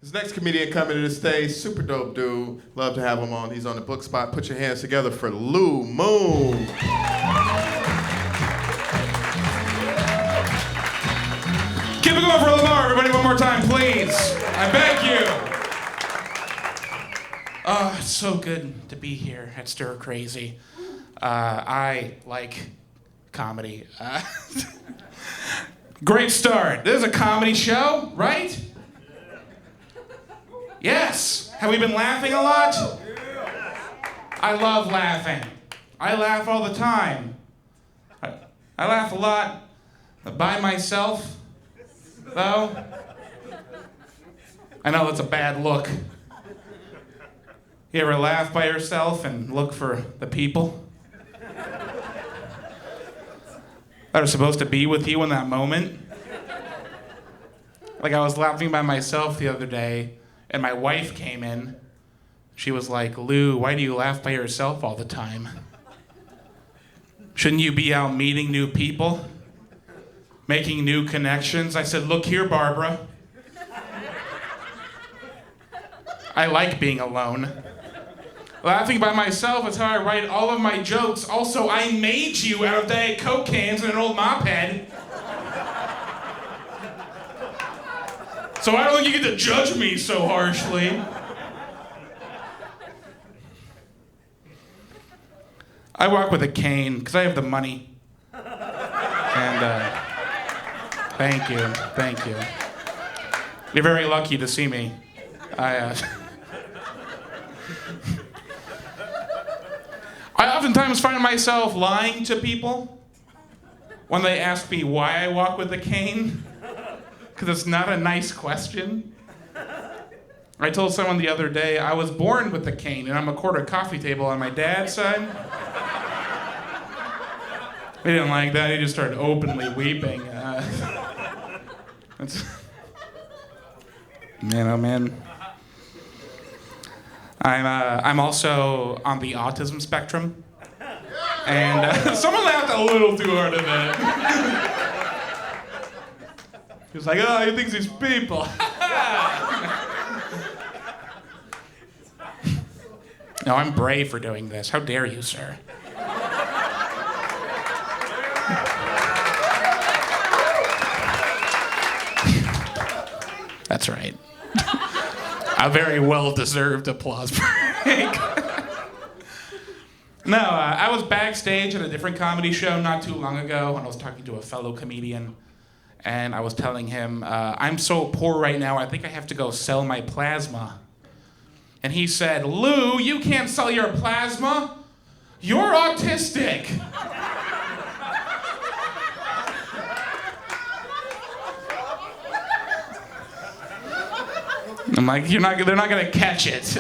This next comedian coming to the stage, super dope dude. Love to have him on. He's on the book spot. Put your hands together for Lou Moon. Keep it going for Lamar, everybody, one more time, please. I beg you. Oh, it's so good to be here at Stir Crazy. I like comedy. Great start. This is a comedy show, right? Yes. Have we been laughing a lot? I love laughing. I laugh all the time. I laugh a lot by myself, though. I know that's a bad look. You ever laugh by yourself and look for the people that are supposed to be with you in that moment? Like I was laughing by myself the other day, and my wife came in. She was like, "Lou, why do you laugh by yourself all the time? Shouldn't you be out meeting new people, making new connections?" I said, "Look here, Barbara. I like being alone. Laughing by myself is how I write all of my jokes. Also, I made you out of Diet Coke cans and an old mop head. So I don't think you get to judge me so harshly." I walk with a cane because I have the money. And thank you. You're very lucky to see me. I oftentimes find myself lying to people when they ask me why I walk with a cane, because it's not a nice question. I told someone the other day I was born with a cane and I'm a quarter coffee table on my dad's side. He didn't like that. He just started openly weeping. Man, oh man. I'm also on the autism spectrum, and someone laughed a little too hard at that. He was like, "Oh, he thinks he's people." No, I'm brave for doing this. How dare you, sir? That's right. A very well-deserved applause break. No, I was backstage at a different comedy show not too long ago, and I was talking to a fellow comedian, and I was telling him, I'm so poor right now, I think I have to go sell my plasma. And he said, "Lou, you can't sell your plasma. You're autistic." I'm like, they're not gonna catch it.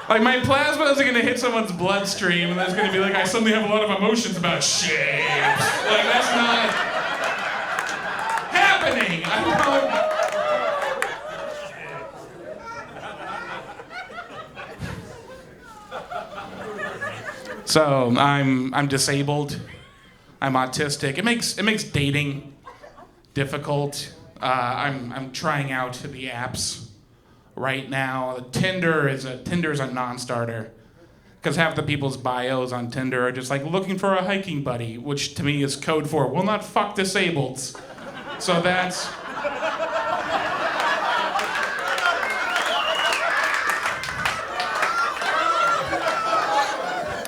Like my plasma isn't gonna hit someone's bloodstream and there's gonna be like, I suddenly have a lot of emotions about shapes. Like that's not happening. So I'm disabled. I'm autistic. It makes dating difficult. I'm trying out the apps right now. Tinder's a non-starter because half the people's bios on Tinder are just like looking for a hiking buddy, which to me is code for will not fuck disableds. So that's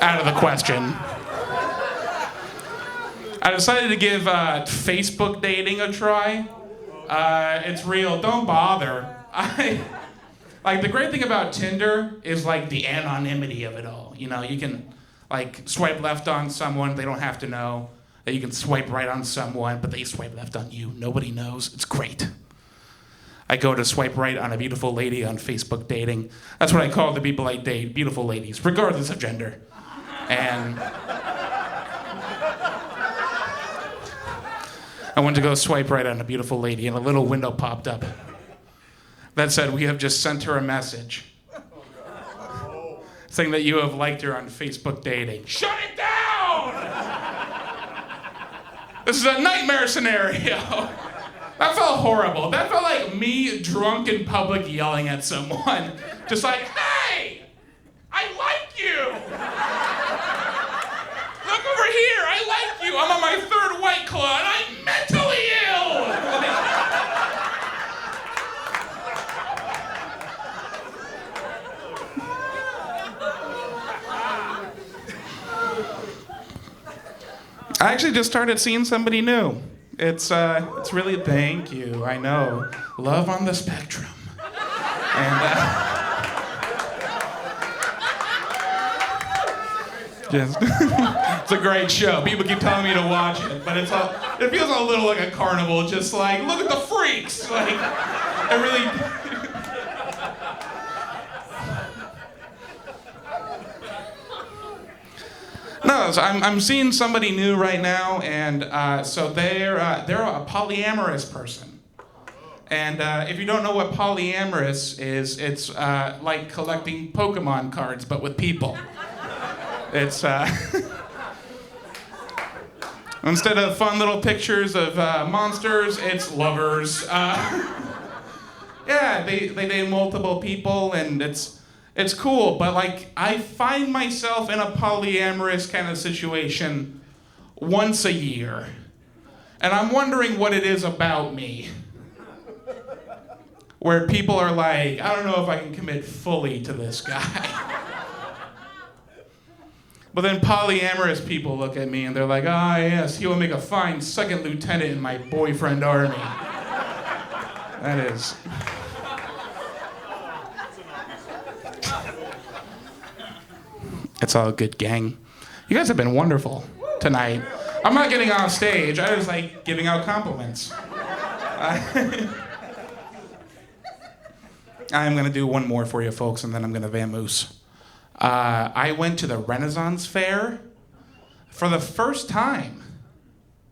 out of the question. I decided to give Facebook dating a try. It's real. Don't bother. Like the great thing about Tinder is like the anonymity of it all. You know, you can like swipe left on someone, they don't have to know. That you can swipe right on someone, but they swipe left on you. Nobody knows. It's great. I go to swipe right on a beautiful lady on Facebook dating. That's what I call the people I date, beautiful ladies, regardless of gender. And I went to go swipe right on a beautiful lady, and a little window popped up that said, "We have just sent her a message saying that you have liked her on Facebook dating." Shut it down! This is a nightmare scenario. That felt felt horrible. That felt like me drunk in public yelling at someone. Just like, hey, I like you. Look over here, I like you. I'm on my third White Claw and I'm mentally ill. I actually just started seeing somebody new. It's really, thank you, I know. Love on the spectrum. And, it's a great show. People keep telling me to watch it, but it feels a little like a carnival, just like, look at the freaks. Like, it really... No, so I'm seeing somebody new right now, and so they're a polyamorous person. And if you don't know what polyamorous is, it's like collecting Pokemon cards, but with people. It's instead of fun little pictures of monsters, it's lovers. Yeah, they date multiple people, and it's cool, but like I find myself in a polyamorous kind of situation once a year. And I'm wondering what it is about me. Where people are like, I don't know if I can commit fully to this guy. But then polyamorous people look at me and they're like, ah, yes, he will make a fine second lieutenant in my boyfriend army. That is... It's all good, gang. You guys have been wonderful tonight. I'm not getting off stage. I was like giving out compliments. I'm gonna do one more for you folks, and then I'm gonna vamoose. I went to the Renaissance Fair for the first time.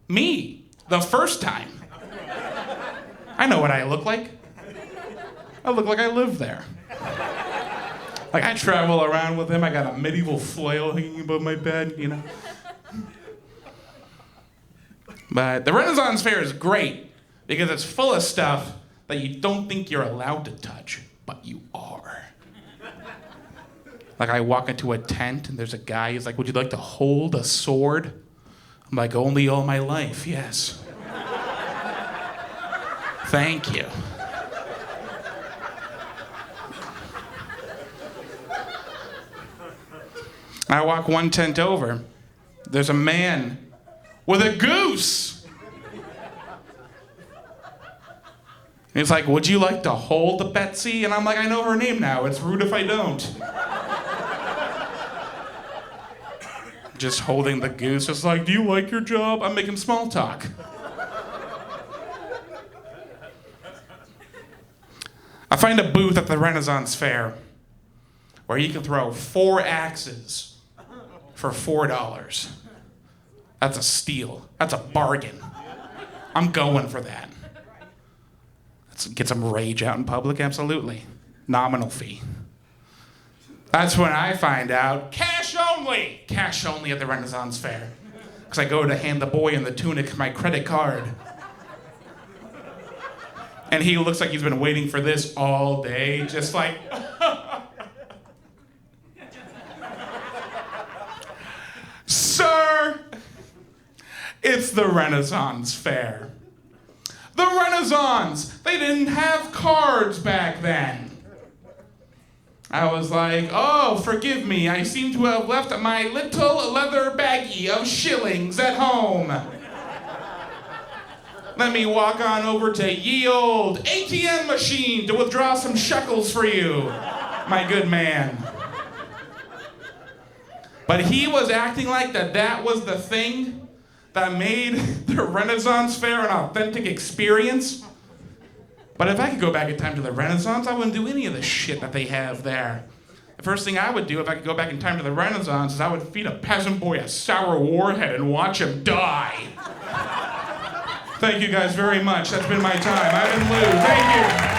Me, the first time. I know what I look like. I look like I live there. Like, I travel around with him. I got a medieval flail hanging above my bed, you know. But the Renaissance Fair is great because it's full of stuff that you don't think you're allowed to touch, but you are. Like, I walk into a tent and there's a guy, he's like, would you like to hold a sword? I'm like, only all my life, yes. Thank you. I walk one tent over. There's a man with a goose. He's like, would you like to hold Betsy? And I'm like, I know her name now. It's rude if I don't. Just holding the goose. Just like, do you like your job? I'm making small talk. I find a booth at the Renaissance Fair where you can throw 4 axes for $4. That's a steal. That's a bargain. I'm going for that. Let's get some rage out in public, absolutely. Nominal fee. That's when I find out, cash only! Cash only at the Renaissance Fair. Because I go to hand the boy in the tunic my credit card. And he looks like he's been waiting for this all day, just like... Sir, it's the Renaissance Fair. The Renaissance! They didn't have cards back then. I was like, oh, forgive me, I seem to have left my little leather baggie of shillings at home. Let me walk on over to ye old ATM machine to withdraw some shekels for you, my good man. But he was acting like that was the thing that made the Renaissance Fair an authentic experience. But if I could go back in time to the Renaissance, I wouldn't do any of the shit that they have there. The first thing I would do if I could go back in time to the Renaissance is I would feed a peasant boy a sour warhead and watch him die. Thank you guys very much. That's been my time. I've been Lou. Thank you.